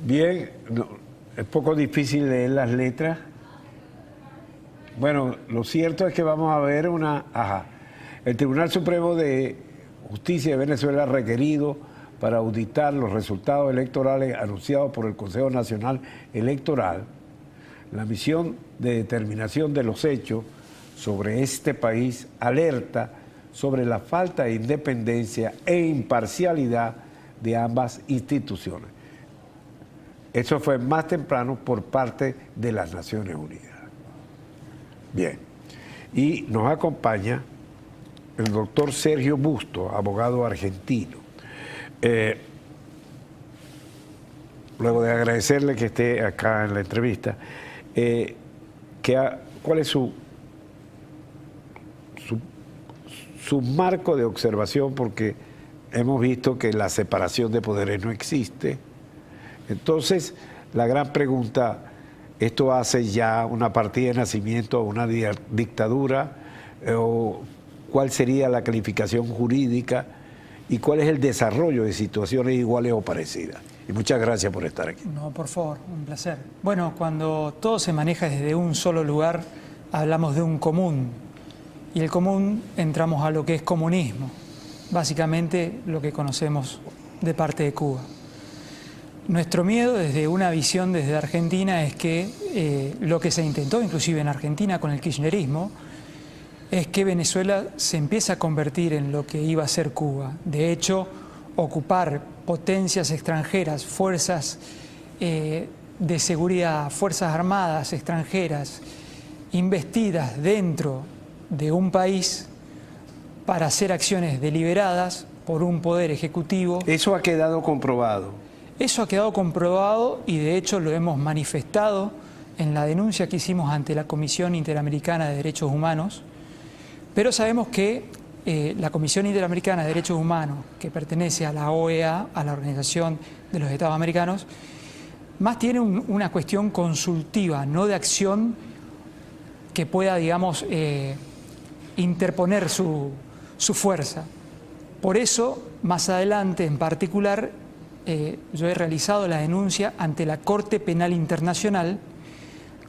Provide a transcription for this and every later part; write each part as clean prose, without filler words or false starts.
Bien, es poco difícil leer las letras. Bueno, lo cierto es que vamos a ver una... El Tribunal Supremo de Justicia de Venezuela ha requerido para auditar los resultados electorales anunciados por el Consejo Nacional Electoral, la misión de determinación de los hechos sobre este país alerta sobre la falta de independencia e imparcialidad de ambas instituciones. Eso fue más temprano por parte de las Naciones Unidas. Bien, y nos acompaña el doctor Sergio Busto, abogado argentino. Luego de agradecerle que esté acá en la entrevista, ¿cuál es su marco de observación? Porque hemos visto que la separación de poderes no existe. Entonces, la gran pregunta, ¿esto hace ya una partida de nacimiento a una dictadura? ¿O cuál sería la calificación jurídica? ¿Y cuál es el desarrollo de situaciones iguales o parecidas? Y muchas gracias por estar aquí. No, por favor, un placer. Bueno, cuando todo se maneja desde un solo lugar, hablamos de un común. Y el común entramos a lo que es comunismo, básicamente lo que conocemos de parte de Cuba. Nuestro miedo desde una visión desde Argentina es que lo que se intentó inclusive en Argentina con el kirchnerismo es que Venezuela se empiece a convertir en lo que iba a ser Cuba. De hecho, ocupar potencias extranjeras, fuerzas de seguridad, fuerzas armadas extranjeras investidas dentro de un país para hacer acciones deliberadas por un poder ejecutivo. ¿Eso ha quedado comprobado? Eso ha quedado comprobado y de hecho lo hemos manifestado en la denuncia que hicimos ante la Comisión Interamericana de Derechos Humanos, pero sabemos que la Comisión Interamericana de Derechos Humanos, que pertenece a la OEA, a la Organización de los Estados Americanos, más tiene una cuestión consultiva, no de acción que pueda, digamos, interponer su fuerza. Por eso, más adelante en particular, yo he realizado la denuncia ante la Corte Penal Internacional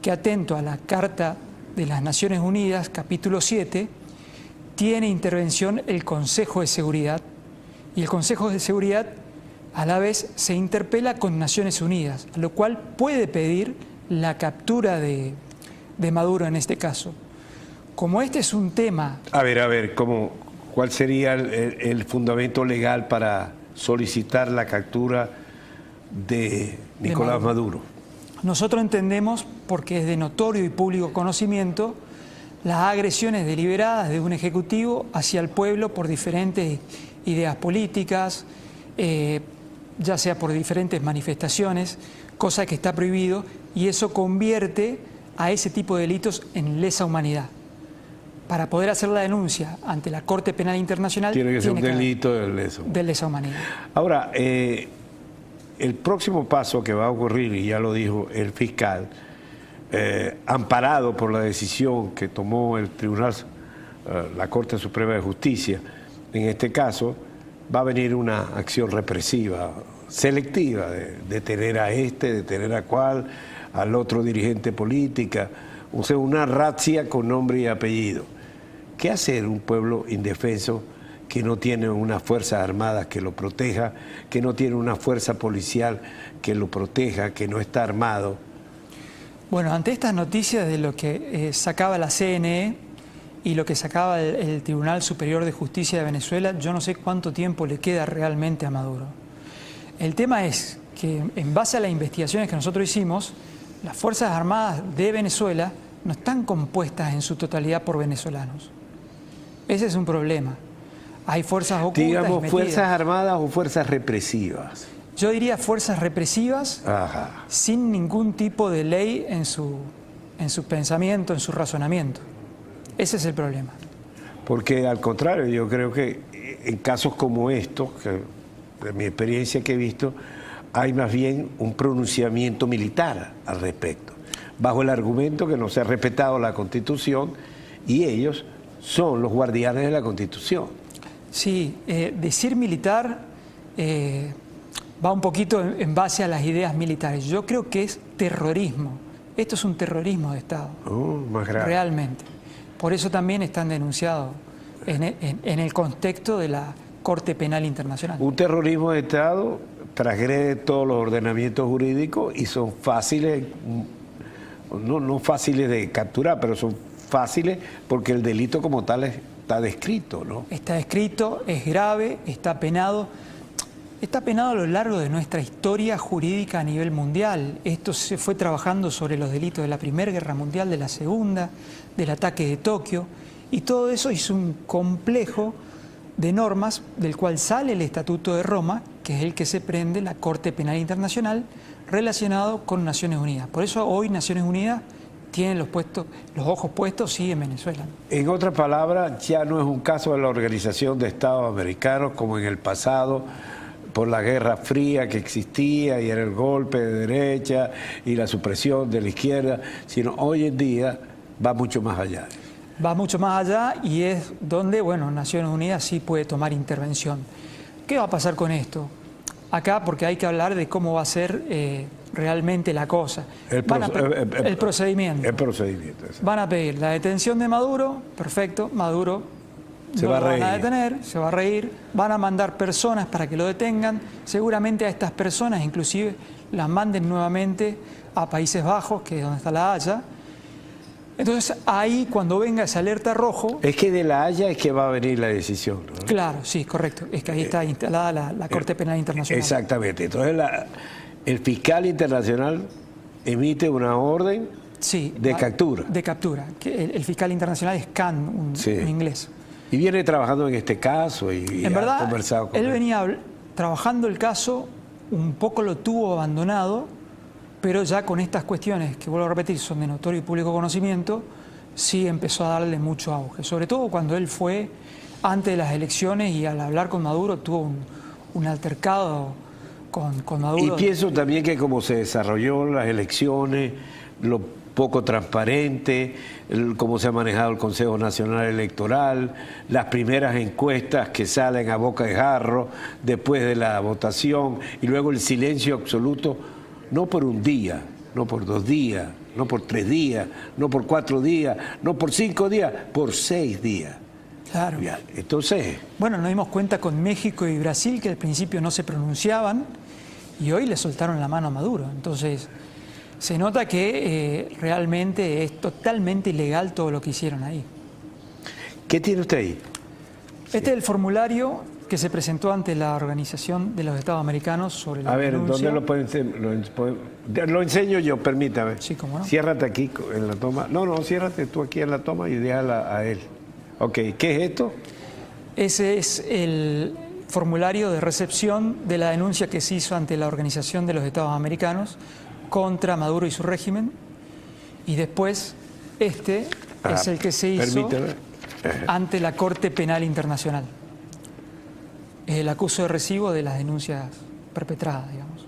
que, atento a la Carta de las Naciones Unidas, capítulo 7, tiene intervención el Consejo de Seguridad, y el Consejo de Seguridad a la vez se interpela con Naciones Unidas, lo cual puede pedir la captura de Maduro en este caso. Como este es un tema... A ver, ¿cuál sería el fundamento legal para solicitar la captura de Nicolás Maduro? Nosotros entendemos, porque es de notorio y público conocimiento, las agresiones deliberadas de un ejecutivo hacia el pueblo por diferentes ideas políticas, ya sea por diferentes manifestaciones, cosa que está prohibido, y eso convierte a ese tipo de delitos en lesa humanidad. Para poder hacer la denuncia ante la Corte Penal Internacional tiene que ser un delito de lesa humanidad. Ahora, el próximo paso que va a ocurrir, y ya lo dijo el fiscal, amparado por la decisión que tomó el Tribunal, la Corte Suprema de Justicia, en este caso, va a venir una acción represiva, selectiva, de detener a este, detener a cual, al otro dirigente política, o sea, una razzia con nombre y apellido. ¿Qué hacer un pueblo indefenso que no tiene una fuerza armada que lo proteja, que no tiene una fuerza policial que lo proteja, que no está armado? Bueno, ante estas noticias de lo que sacaba la CNE y lo que sacaba el Tribunal Superior de Justicia de Venezuela, yo no sé cuánto tiempo le queda realmente a Maduro. El tema es que, en base a las investigaciones que nosotros hicimos, las Fuerzas Armadas de Venezuela no están compuestas en su totalidad por venezolanos. Ese es un problema. Hay fuerzas ocultas. Digamos, ¿fuerzas armadas o fuerzas represivas? Yo diría fuerzas represivas, sin ningún tipo de ley en su pensamiento, en su razonamiento. Ese es el problema. Porque al contrario, yo creo que en casos como estos, que de mi experiencia que he visto, hay más bien un pronunciamiento militar al respecto, bajo el argumento que no se ha respetado la Constitución y ellos son los guardianes de la Constitución. Sí, decir militar va un poquito en base a las ideas militares. Yo creo que es terrorismo. Esto es un terrorismo de Estado. Más grave. Realmente. Por eso también están denunciados en el contexto de la Corte Penal Internacional. Un terrorismo de Estado transgrede todos los ordenamientos jurídicos y son fáciles, no fáciles de capturar, pero son fáciles porque el delito como tal está descrito, ¿no? Está descrito, es grave, está penado. Está penado a lo largo de nuestra historia jurídica a nivel mundial. Esto se fue trabajando sobre los delitos de la Primera Guerra Mundial, de la Segunda, del ataque de Tokio, y todo eso hizo un complejo de normas del cual sale el Estatuto de Roma, que es el que se prende la Corte Penal Internacional, relacionado con Naciones Unidas. Por eso hoy Naciones Unidas tiene los ojos puestos, sí, en Venezuela. En otras palabras, ya no es un caso de la Organización de Estados Americanos como en el pasado, por la Guerra Fría que existía y era el golpe de derecha y la supresión de la izquierda, sino hoy en día va mucho más allá. Va mucho más allá y es donde, bueno, Naciones Unidas sí puede tomar intervención. ¿Qué va a pasar con esto? Acá, porque hay que hablar de cómo va a ser realmente la cosa. El procedimiento. El procedimiento. Exacto. Van a pedir la detención de Maduro, perfecto, Maduro se va a reír. Van a detener, se va a reír, van a mandar personas para que lo detengan, seguramente a estas personas inclusive las manden nuevamente a Países Bajos, que es donde está La Haya. Entonces ahí cuando venga esa alerta rojo... Es que de La Haya es que va a venir la decisión, ¿no? Claro, sí, correcto, es que ahí está instalada la Corte Penal Internacional. Exactamente, entonces el fiscal internacional emite una orden de captura. De captura, que el fiscal internacional es Khan, un inglés. Y viene trabajando en este caso y en verdad, conversado con él. Venía trabajando el caso, un poco lo tuvo abandonado, pero ya con estas cuestiones, que vuelvo a repetir, son de notorio y público conocimiento, sí empezó a darle mucho auge. Sobre todo cuando él fue, antes de las elecciones, y al hablar con Maduro, tuvo un altercado con Maduro. Y pienso también que como se desarrolló las elecciones, lo poco transparente, cómo se ha manejado el Consejo Nacional Electoral, las primeras encuestas que salen a boca de jarro después de la votación y luego el silencio absoluto, no por un día, no por 2 días, no por 3 días, no por 4 días, no por 5 días, por 6 días. Claro. Entonces... Bueno, nos dimos cuenta con México y Brasil que al principio no se pronunciaban y hoy le soltaron la mano a Maduro. Entonces... Se nota que realmente es totalmente ilegal todo lo que hicieron ahí. ¿Qué tiene usted ahí? Este es el formulario que se presentó ante la Organización de los Estados Americanos sobre la denuncia. ¿Dónde lo pueden lo enseño yo, permítame. Sí, cómo no. Ciérrate aquí en la toma. No, ciérrate tú aquí en la toma y déjala a él. Ok, ¿qué es esto? Ese es el formulario de recepción de la denuncia que se hizo ante la Organización de los Estados Americanos contra Maduro y su régimen, y después es el que se hizo ante la Corte Penal Internacional. Es el acuso de recibo de las denuncias perpetradas, digamos.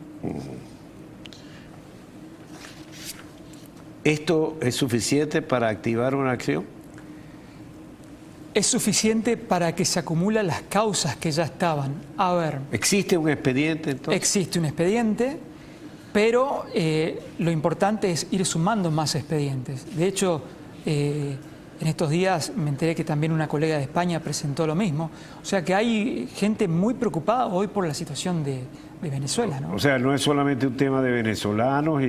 ¿Esto es suficiente para activar una acción? Es suficiente para que se acumulen las causas que ya estaban. A ver... ¿Existe un expediente entonces? Existe un expediente. Pero lo importante es ir sumando más expedientes. De hecho, en estos días me enteré que también una colega de España presentó lo mismo. O sea que hay gente muy preocupada hoy por la situación de Venezuela, ¿no? O sea, no es solamente un tema de venezolanos,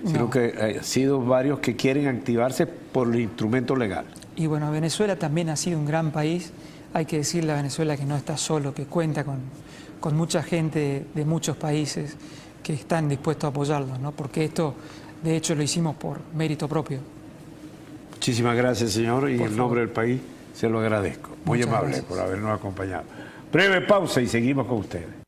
sino que hay sido varios que quieren activarse por el instrumento legal. Y bueno, Venezuela también ha sido un gran país. Hay que decirle a Venezuela que no está solo, que cuenta con mucha gente de muchos países que están dispuestos a apoyarlos, ¿no? Porque esto, de hecho, lo hicimos por mérito propio. Muchísimas gracias, señor, y en nombre del país se lo agradezco. Muy amable por habernos acompañado. Breve pausa y seguimos con ustedes.